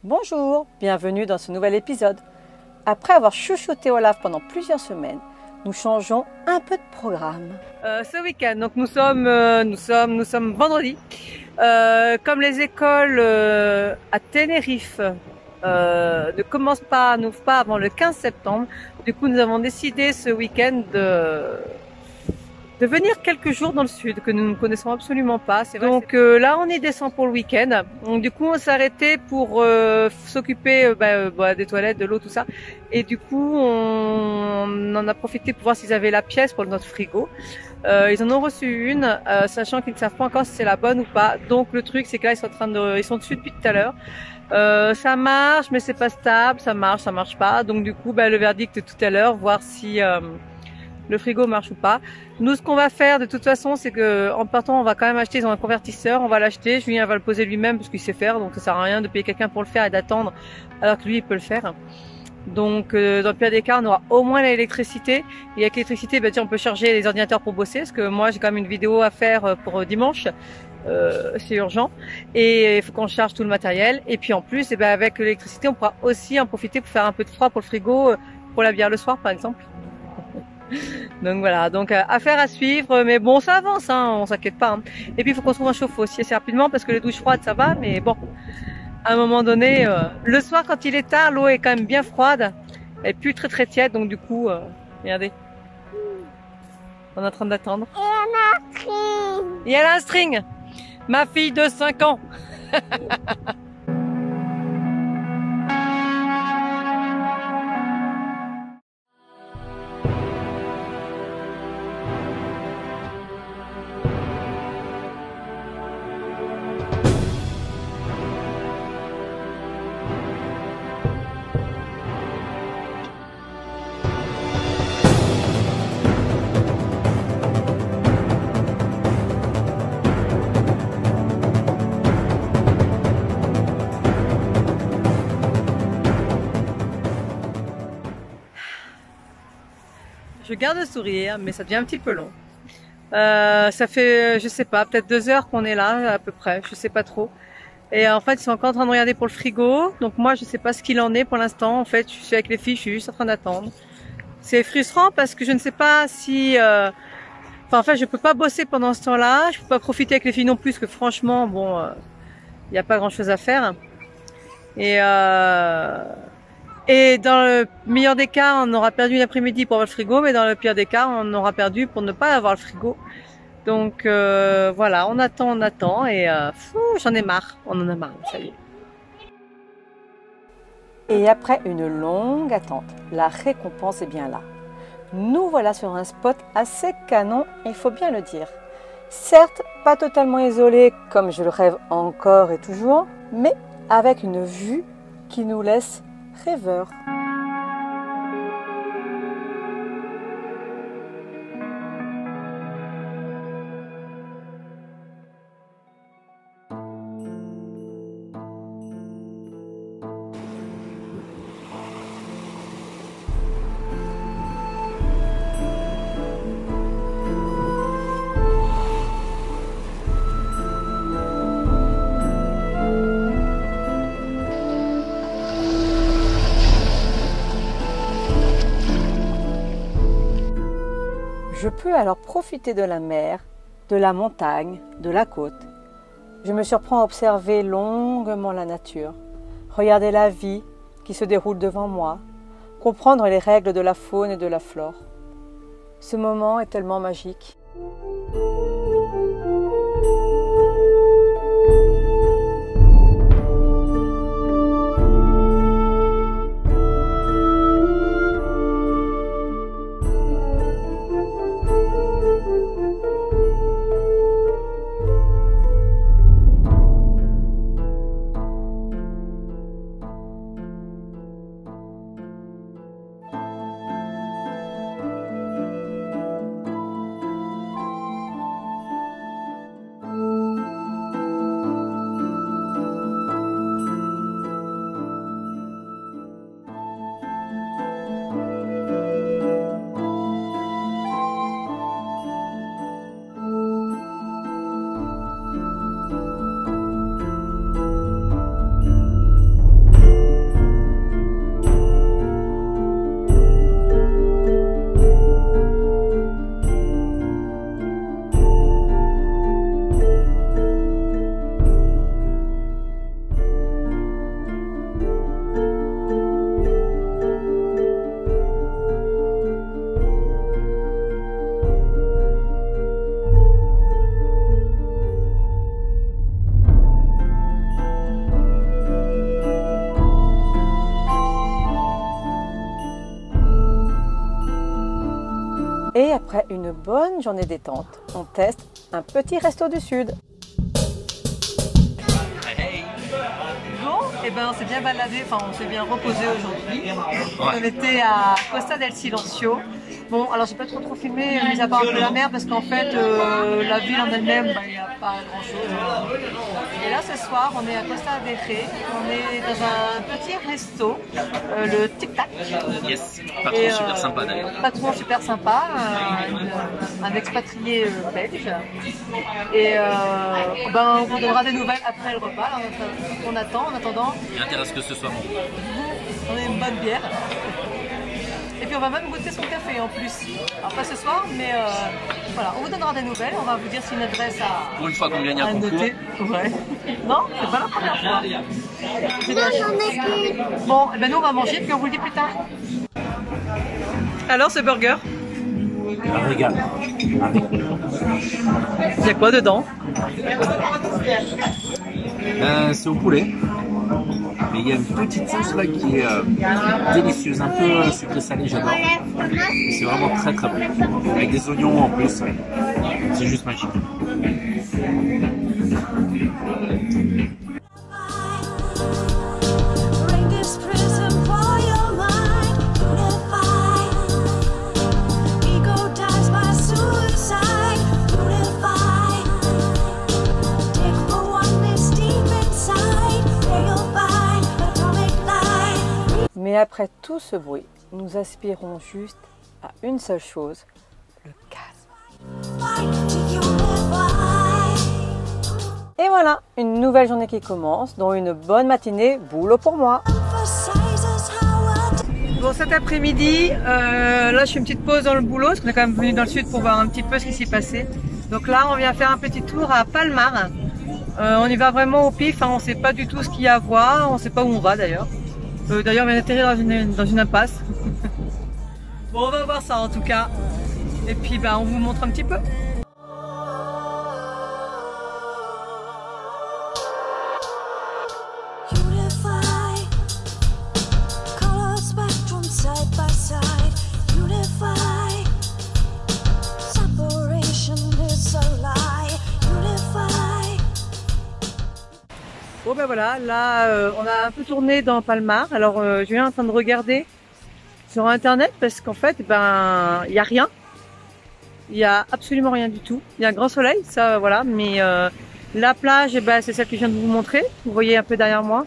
Bonjour, bienvenue dans ce nouvel épisode. Après avoir chouchouté Olaf pendant plusieurs semaines, nous changeons un peu de programme. Ce week-end, donc nous sommes vendredi. Comme les écoles à Tenerife n'ouvrent pas avant le 15 septembre, du coup nous avons décidé ce week-end de venir quelques jours dans le sud que nous ne connaissons absolument pas. Donc là on y descend pour le week-end. Donc du coup on s'est arrêté pour s'occuper des toilettes, de l'eau, tout ça. Et du coup on en a profité pour voir s'ils avaient la pièce pour notre frigo. Ils en ont reçu une, sachant qu'ils ne savent pas encore si c'est la bonne ou pas. Donc le truc c'est que là ils sont dessus depuis tout à l'heure. Ça marche mais c'est pas stable, ça marche pas. Donc du coup le verdict tout à l'heure, voir si le frigo marche ou pas. Nous, ce qu'on va faire de toute façon, c'est que en partant, on va quand même acheter. Ils ont un convertisseur, on va l'acheter. Julien va le poser lui-même parce qu'il sait faire, donc ça sert à rien de payer quelqu'un pour le faire et d'attendre alors que lui il peut le faire. Donc dans le pire des cas, on aura au moins l'électricité. Et avec l'électricité, on peut charger les ordinateurs pour bosser, parce que moi j'ai quand même une vidéo à faire pour dimanche. C'est urgent et il faut qu'on charge tout le matériel. Et puis en plus, avec l'électricité, on pourra aussi en profiter pour faire un peu de froid pour le frigo, pour la bière le soir par exemple. Donc voilà, affaire à suivre, mais bon ça avance, on s'inquiète pas. Et puis il faut qu'on trouve un chauffe-eau aussi assez rapidement, parce que les douches froides ça va, mais bon, à un moment donné, le soir quand il est tard, l'eau est quand même bien froide, elle est plus très tiède, donc du coup, regardez, on est en train d'attendre. Et elle a un string, ma fille de 5 ans. Je garde le sourire, mais ça devient un petit peu long. Ça fait, je sais pas, peut-être 2 heures qu'on est là, à peu près, je sais pas trop. Et en fait, ils sont encore en train de regarder pour le frigo. Donc moi, je sais pas ce qu'il en est pour l'instant. En fait, je suis avec les filles, je suis juste en train d'attendre. C'est frustrant parce que je ne sais pas si... je peux pas bosser pendant ce temps-là. Je peux pas profiter avec les filles non plus, parce que franchement, il n'y a pas grand-chose à faire. Et dans le meilleur des cas, on aura perdu l'après-midi pour avoir le frigo, mais dans le pire des cas, on aura perdu pour ne pas avoir le frigo. Donc voilà, on attend et j'en ai marre, on en a marre, ça y est. Et après une longue attente, la récompense est bien là. Nous voilà sur un spot assez canon, il faut bien le dire. Certes, pas totalement isolé comme je le rêve encore et toujours, mais avec une vue qui nous laisse rêveurs. Je peux alors profiter de la mer, de la montagne, de la côte. Je me surprends à observer longuement la nature, regarder la vie qui se déroule devant moi, comprendre les règles de la faune et de la flore. Ce moment est tellement magique. Et après une bonne journée détente, on teste un petit resto du Sud. Bon, et ben on s'est bien baladé, enfin on s'est bien reposé aujourd'hui. On était à Costa del Silencio. Bon, alors j'ai pas trop filmé, mis à part de la mer, parce qu'en fait, la ville en elle-même, il n'y a pas grand-chose. Et là, ce soir, on est à Costa del Rey, on est dans un petit resto, le Tic Tac. Yes, patron super sympa d'ailleurs. Patron super sympa, un expatrié belge. Et ben, on vous donnera des nouvelles après le repas. Alors, on attend, en attendant. Il y a intérêt à ce que ce soit bon. On a une bonne bière. Et puis on va même goûter son café en plus. Alors pas ce soir, mais voilà, on vous donnera des nouvelles, on va vous dire si une adresse à Pour une fois qu'on gagne un concours. noter. Ouais. Non, c'est pas la première fois. Bon, ben nous on va manger puis on vous le dit plus tard. Alors ce burger, Un régal. il y a quoi dedans? C'est au poulet. Mais il y a une petite sauce là qui est délicieuse, un peu sucré salé, j'adore. C'est vraiment très très bon. Avec des oignons en plus, c'est juste magique. Mais après tout ce bruit, nous aspirons juste à une seule chose, le calme. Et voilà, une nouvelle journée qui commence, dont une bonne matinée, boulot pour moi. Bon, cet après-midi, là je fais une petite pause dans le boulot, parce qu'on est quand même venu dans le sud pour voir un petit peu ce qui s'y passait. Donc là, on vient faire un petit tour à Palmar. On y va vraiment au pif, hein, on ne sait pas du tout ce qu'il y a à voir, on ne sait pas où on va d'ailleurs. D'ailleurs, on vient d'atterrir dans une impasse. Bon, on va voir ça en tout cas. Et puis, bah, on vous montre un petit peu. Bon ben voilà, là on a un peu tourné dans Palmar. Alors je viens en train de regarder sur internet parce qu'en fait ben il y a rien. Il y a absolument rien du tout. Il y a un grand soleil, ça voilà, mais la plage, ben, c'est celle que je viens de vous montrer. Vous voyez un peu derrière moi.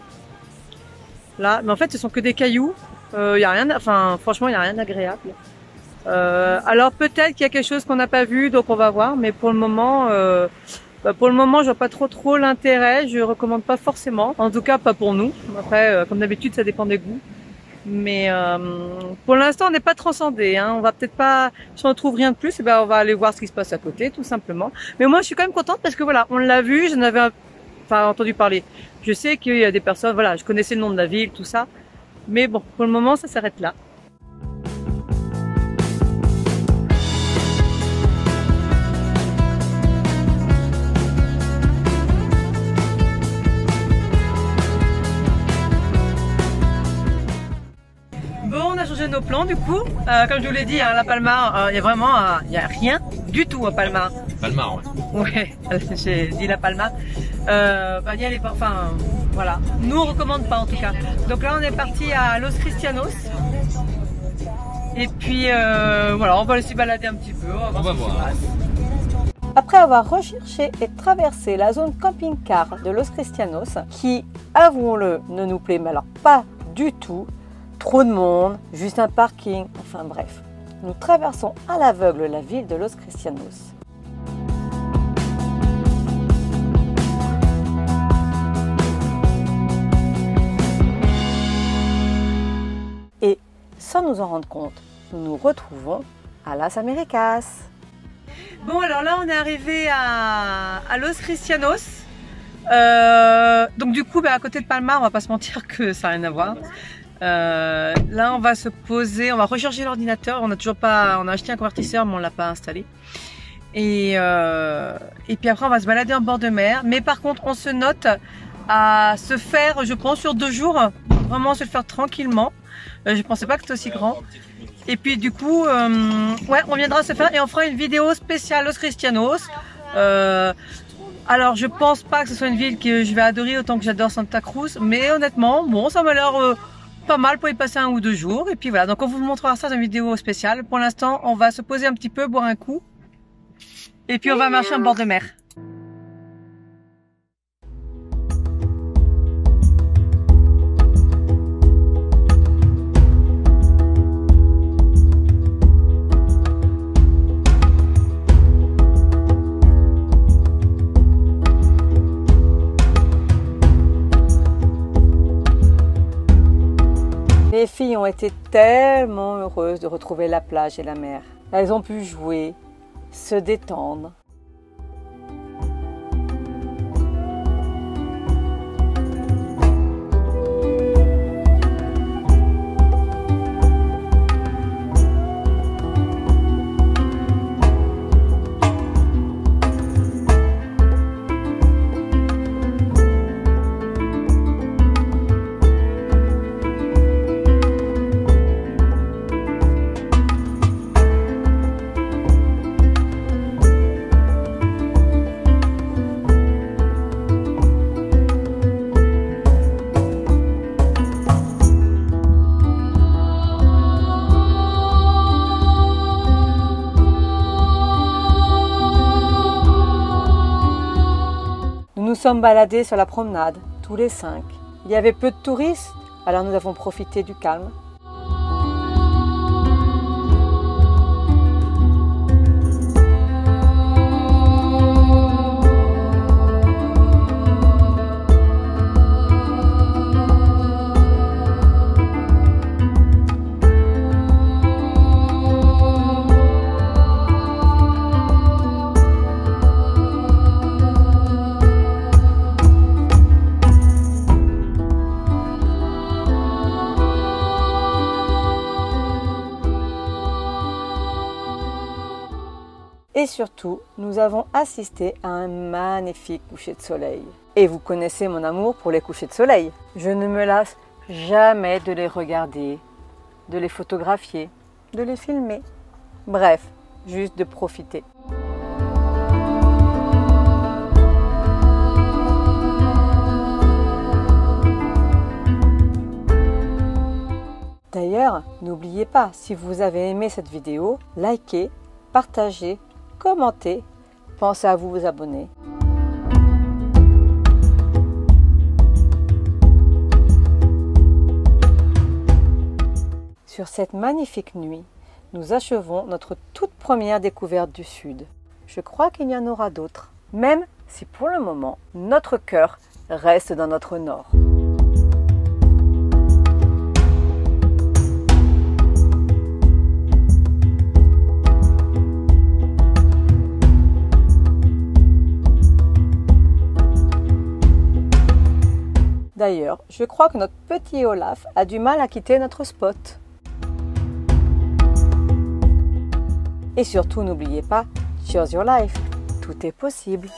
Là, mais en fait ce sont que des cailloux. Il y a rien, enfin franchement il y a rien d'agréable. Alors peut-être qu'il y a quelque chose qu'on n'a pas vu, donc on va voir, mais pour le moment je vois pas trop l'intérêt, je recommande pas forcément, en tout cas pas pour nous. Après, comme d'habitude, ça dépend des goûts. Mais pour l'instant, on n'est pas transcendé. Hein. On va peut-être pas, si on ne trouve rien de plus, ben on va aller voir ce qui se passe à côté, tout simplement. Mais moi, je suis quand même contente parce que voilà, on l'a vu, j'en avais entendu parler. Je sais qu'il y a des personnes, voilà, je connaissais le nom de la ville, tout ça. Mais bon, pour le moment, ça s'arrête là. Nos plans du coup, comme je vous l'ai dit, hein, la Palmar, il y a vraiment, il y a rien du tout à Palmar. Palmar, ouais. Ouais, j'ai dit la Palmar. N'y allez pas, enfin, voilà. Nous on recommande pas en tout cas. Donc là on est parti à Los Cristianos. Et puis voilà, on va aussi balader un petit peu. On va voir. Après avoir recherché et traversé la zone camping-car de Los Cristianos, qui, avouons-le, ne nous plaît mais alors pas du tout. Trop de monde, juste un parking, enfin bref. Nous traversons à l'aveugle la ville de Los Cristianos. Et sans nous en rendre compte, nous nous retrouvons à Las Américas. Bon alors là on est arrivé à Los Cristianos. Donc du coup à côté de Palmar, on va pas se mentir que ça n'a rien à voir. Là on va se poser, on va recharger l'ordinateur, on a acheté un convertisseur mais on l'a pas installé et puis après on va se balader en bord de mer, mais par contre on se note à se faire, je pense sur 2 jours, vraiment se le faire tranquillement. Je pensais pas que c'était aussi grand. Et puis du coup, ouais, on viendra se faire et on fera une vidéo spéciale Los Cristianos. Alors je pense pas que ce soit une ville que je vais adorer autant que j'adore Santa Cruz, mais honnêtement, bon, ça m'a l'air pas mal pour y passer 1 ou 2 jours. Et puis voilà, donc on vous montrera ça dans une vidéo spéciale. Pour l'instant, on va se poser un petit peu, boire un coup. Et puis on va marcher en bord de mer. Les filles ont été tellement heureuses de retrouver la plage et la mer. Elles ont pu jouer, se détendre. Nous sommes baladés sur la promenade, tous les 5. Il y avait peu de touristes, alors nous avons profité du calme. Et surtout, nous avons assisté à un magnifique coucher de soleil. Et vous connaissez mon amour pour les couchers de soleil. Je ne me lasse jamais de les regarder, de les photographier, de les filmer. Bref, juste de profiter. D'ailleurs, n'oubliez pas, si vous avez aimé cette vidéo, likez, partagez, commentez, pensez à vous abonner. Sur cette magnifique nuit, nous achevons notre toute première découverte du Sud. Je crois qu'il y en aura d'autres, même si pour le moment, notre cœur reste dans notre Nord. D'ailleurs, je crois que notre petit Olaf a du mal à quitter notre spot. Et surtout, n'oubliez pas, choose your life, tout est possible.